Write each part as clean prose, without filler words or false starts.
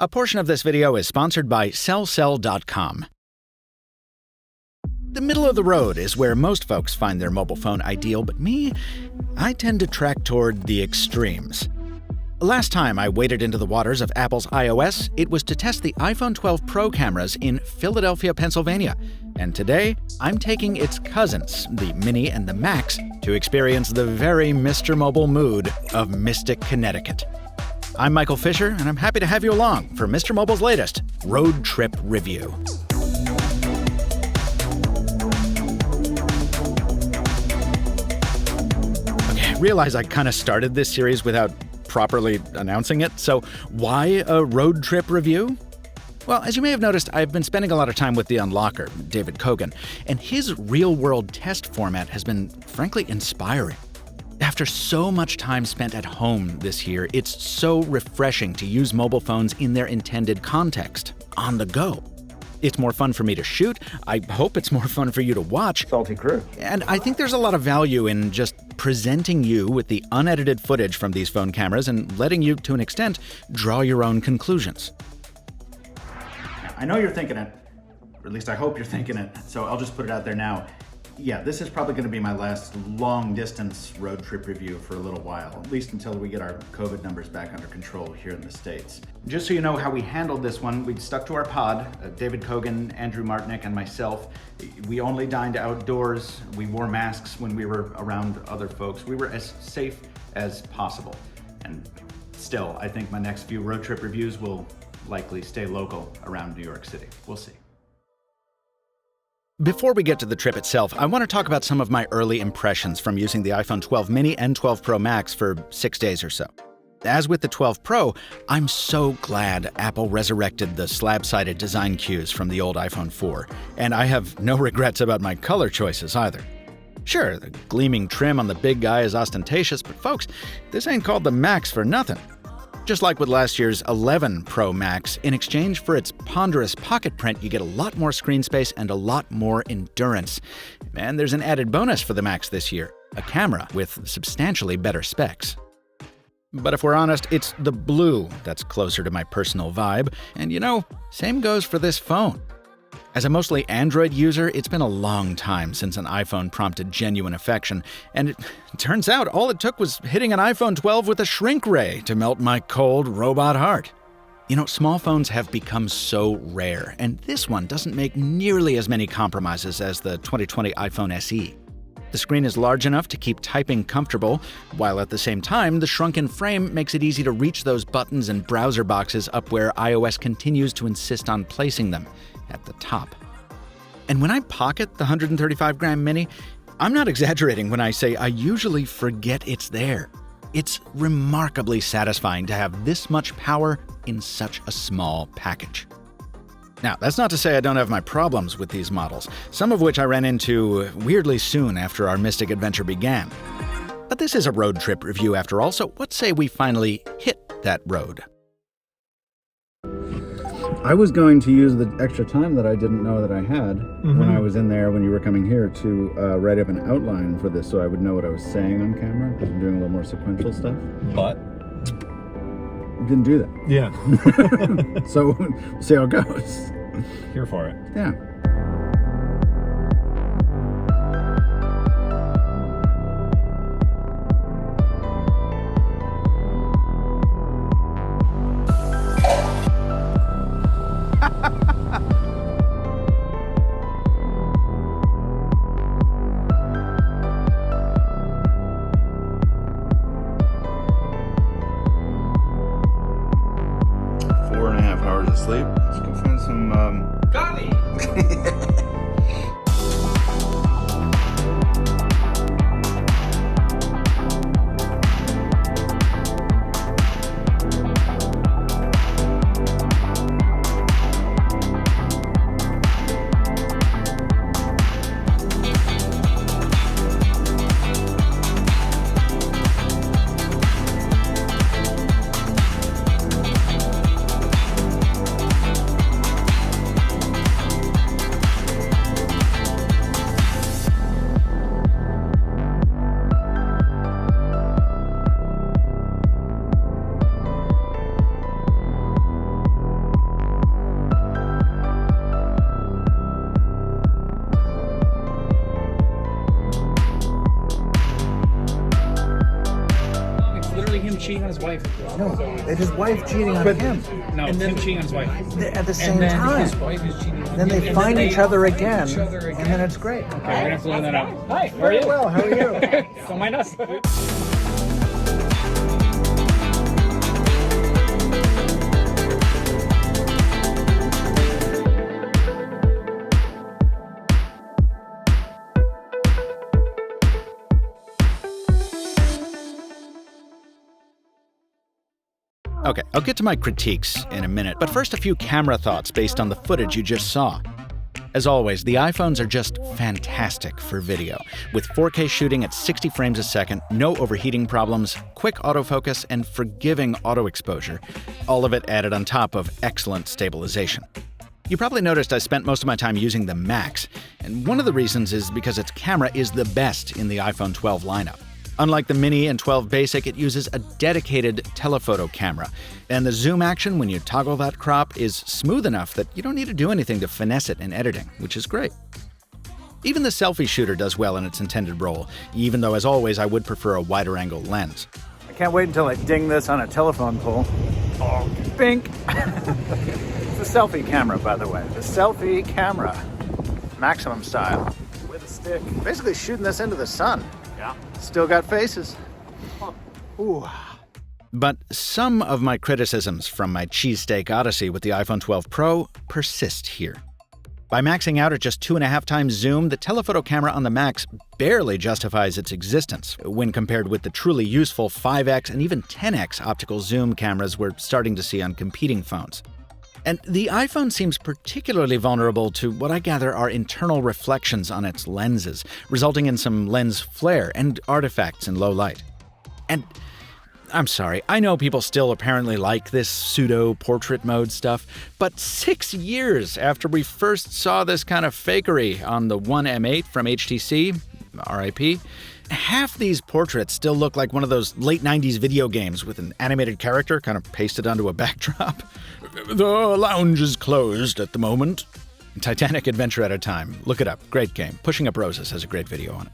A portion of this video is sponsored by sellcell.com. The middle of the road is where most folks find their mobile phone ideal, but me, I tend to track toward the extremes. Last time I waded into the waters of Apple's iOS, it was to test the iPhone 12 Pro cameras in Philadelphia, Pennsylvania. And today, I'm taking its cousins, the Mini and the Max, to experience the very Mr. Mobile mood of Mystic, Connecticut. I'm Michael Fisher, and I'm happy to have you along for Mr. Mobile's latest road trip review. Okay, I realize I kind of started this series without properly announcing it, so why a road trip review? Well, as you may have noticed, I've been spending a lot of time with the unlocker, David Kogan, and his real-world test format has been, frankly, inspiring. After so much time spent at home this year, it's so refreshing to use mobile phones in their intended context, on the go. It's more fun for me to shoot. I hope it's more fun for you to watch. Salty crew. And I think there's a lot of value in just presenting you with the unedited footage from these phone cameras and letting you, to an extent, draw your own conclusions. I know you're thinking it, or at least I hope you're thinking it, so I'll just put it out there now. Yeah, this is probably going to be my last long-distance road trip review for a little while, at least until we get our COVID numbers back under control here in the States. Just so you know how we handled this one, we stuck to our pod, David Kogan, Andrew Martinick, and myself. We only dined outdoors. We wore masks when we were around other folks. We were as safe as possible. And still, I think my next few road trip reviews will likely stay local around New York City. We'll see. Before we get to the trip itself, I want to talk about some of my early impressions from using the iPhone 12 Mini and 12 Pro Max for 6 days or so. As with the 12 Pro, I'm so glad Apple resurrected the slab-sided design cues from the old iPhone 4, and I have no regrets about my color choices either. Sure, the gleaming trim on the big guy is ostentatious, but folks, this ain't called the Max for nothing. Just like with last year's 11 Pro Max, in exchange for its ponderous pocket print, you get a lot more screen space and a lot more endurance. And there's an added bonus for the Max this year, a camera with substantially better specs. But if we're honest, it's the blue that's closer to my personal vibe, and you know, same goes for this phone. As a mostly Android user, it's been a long time since an iPhone prompted genuine affection, and it turns out all it took was hitting an iPhone 12 with a shrink ray to melt my cold robot heart. You know, small phones have become so rare, and this one doesn't make nearly as many compromises as the 2020 iPhone SE. The screen is large enough to keep typing comfortable, while at the same time, the shrunken frame makes it easy to reach those buttons and browser boxes up where iOS continues to insist on placing them, at the top. And when I pocket the 135-gram Mini, I'm not exaggerating when I say I usually forget it's there. It's remarkably satisfying to have this much power in such a small package. Now, that's not to say I don't have my problems with these models, some of which I ran into weirdly soon after our Mystic adventure began. But this is a road trip review after all, so let's say we finally hit that road. I was going to use the extra time that I didn't know that I had when I was in there when you were coming here to write up an outline for this so I would know what I was saying on camera because I'm doing a little more sequential stuff. But? Didn't do that. Yeah. So we'll see how it goes. Here for it. Yeah. Sleep. Let's go find some Connie! his wife. No, it's his wife cheating on him. No, and then him cheating on his wife. At the same and then time. His wife is cheating on then him. they And find then each other find again, each other again. and then it's great. Okay, we're gonna have to learn that out. Hi, how are Very you? well, how are you? Don't mind us. Okay, I'll get to my critiques in a minute, but first a few camera thoughts based on the footage you just saw. As always, the iPhones are just fantastic for video, with 4K shooting at 60 frames a second, no overheating problems, quick autofocus, and forgiving auto exposure, all of it added on top of excellent stabilization. You probably noticed I spent most of my time using the Max, and one of the reasons is because its camera is the best in the iPhone 12 lineup. Unlike the Mini and 12 Basic, it uses a dedicated telephoto camera, and the zoom action when you toggle that crop is smooth enough that you don't need to do anything to finesse it in editing, which is great. Even the selfie shooter does well in its intended role, even though, as always, I would prefer a wider angle lens. I can't wait until I ding this on a telephone pole. Oh, bink! It's a selfie camera, by the way. The selfie camera. Maximum style. With a stick. Basically shooting this into the sun. Yeah. Still got faces. Ooh. But some of my criticisms from my cheesesteak odyssey with the iPhone 12 Pro persist here. By maxing out at just 2.5 times zoom, the telephoto camera on the Max barely justifies its existence when compared with the truly useful 5x and even 10x optical zoom cameras we're starting to see on competing phones. And the iPhone seems particularly vulnerable to what I gather are internal reflections on its lenses, resulting in some lens flare and artifacts in low light. And I'm sorry, I know people still apparently like this pseudo-portrait mode stuff, but 6 years after we first saw this kind of fakery on the One M8 from HTC, RIP, half these portraits still look like one of those late 90s video games with an animated character kind of pasted onto a backdrop. The lounge is closed at the moment. Titanic Adventure at a Time. Look it up. Great game. Pushing Up Roses has a great video on it.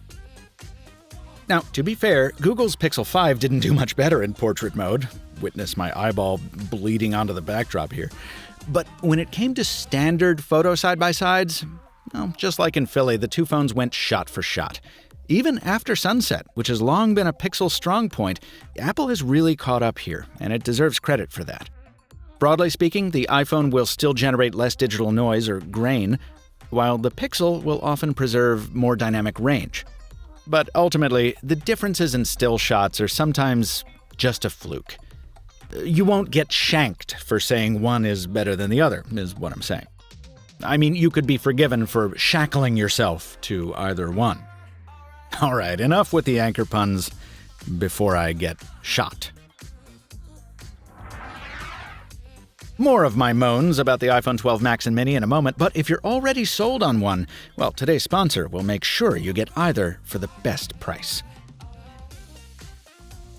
Now, to be fair, Google's Pixel 5 didn't do much better in portrait mode. Witness my eyeball bleeding onto the backdrop here. But when it came to standard photo side-by-sides, well, just like in Philly, the two phones went shot for shot. Even after sunset, which has long been a Pixel strong point, Apple has really caught up here, and it deserves credit for that. Broadly speaking, the iPhone will still generate less digital noise or grain, while the Pixel will often preserve more dynamic range. But ultimately, the differences in still shots are sometimes just a fluke. You won't get shanked for saying one is better than the other, is what I'm saying. I mean, you could be forgiven for shackling yourself to either one. All right, enough with the anchor puns before I get shot. More of my moans about the iPhone 12 Max and Mini in a moment, but if you're already sold on one, well, today's sponsor will make sure you get either for the best price.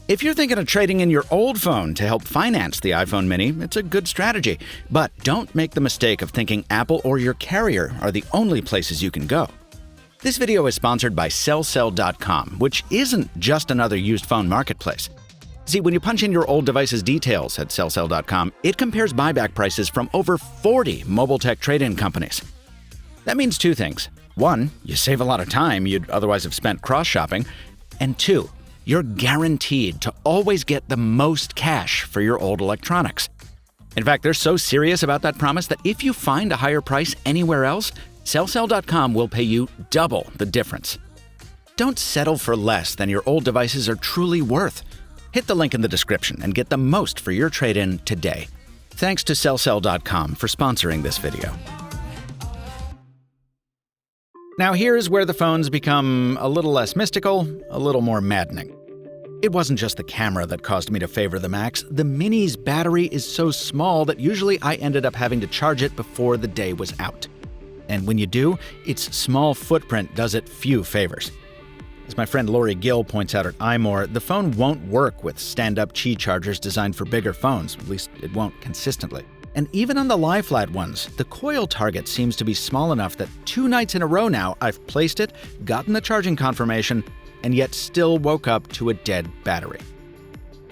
If you're thinking of trading in your old phone to help finance the iPhone Mini, it's a good strategy. But don't make the mistake of thinking Apple or your carrier are the only places you can go. This video is sponsored by sellsell.com, which isn't just another used phone marketplace. See, when you punch in your old device's details at sellsell.com, it compares buyback prices from over 40 mobile tech trade-in companies. That means two things. One, you save a lot of time you'd otherwise have spent cross-shopping. And two, you're guaranteed to always get the most cash for your old electronics. In fact, they're so serious about that promise that if you find a higher price anywhere else, sellsell.com will pay you double the difference. Don't settle for less than your old devices are truly worth. Hit the link in the description and get the most for your trade-in today. Thanks to sellsell.com for sponsoring this video. Now here's where the phones become a little less mystical, a little more maddening. It wasn't just the camera that caused me to favor the Max. The Mini's battery is so small that usually I ended up having to charge it before the day was out. And when you do, its small footprint does it few favors. As my friend Lori Gill points out at iMore, the phone won't work with stand-up Qi chargers designed for bigger phones, at least it won't consistently. And even on the lie-flat ones, the coil target seems to be small enough that 2 nights in a row now I've placed it, gotten the charging confirmation, and yet still woke up to a dead battery.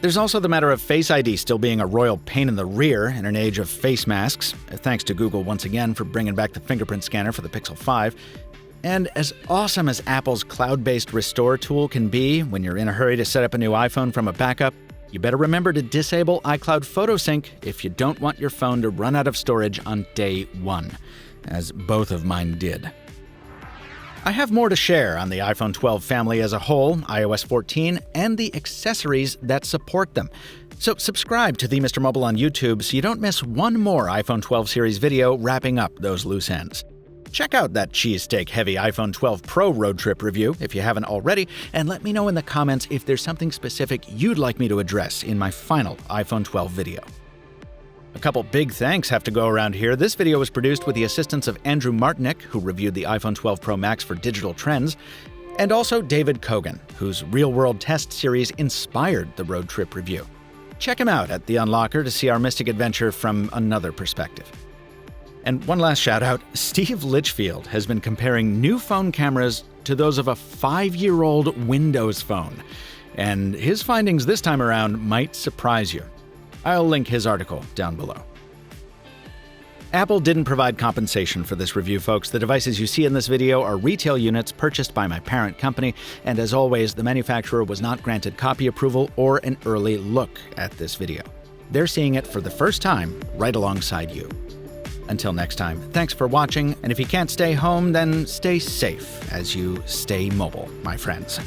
There's also the matter of Face ID still being a royal pain in the rear in an age of face masks, thanks to Google once again for bringing back the fingerprint scanner for the Pixel 5. And as awesome as Apple's cloud-based restore tool can be when you're in a hurry to set up a new iPhone from a backup, you better remember to disable iCloud PhotoSync if you don't want your phone to run out of storage on day one, as both of mine did. I have more to share on the iPhone 12 family as a whole, iOS 14, and the accessories that support them. So subscribe to The Mr. Mobile on YouTube so you don't miss one more iPhone 12 series video wrapping up those loose ends. Check out that cheesesteak-heavy iPhone 12 Pro road trip review if you haven't already, and let me know in the comments if there's something specific you'd like me to address in my final iPhone 12 video. A couple big thanks have to go around here. This video was produced with the assistance of Andrew Martinick, who reviewed the iPhone 12 Pro Max for Digital Trends, and also David Kogan, whose real-world test series inspired the road trip review. Check him out at The Unlocker to see our Mystic adventure from another perspective. And one last shout-out, Steve Litchfield has been comparing new phone cameras to those of a 5-year-old Windows phone. And his findings this time around might surprise you. I'll link his article down below. Apple didn't provide compensation for this review, folks. The devices you see in this video are retail units purchased by my parent company, and as always, the manufacturer was not granted copy approval or an early look at this video. They're seeing it for the first time right alongside you. Until next time, thanks for watching, and if you can't stay home, then stay safe as you stay mobile, my friends.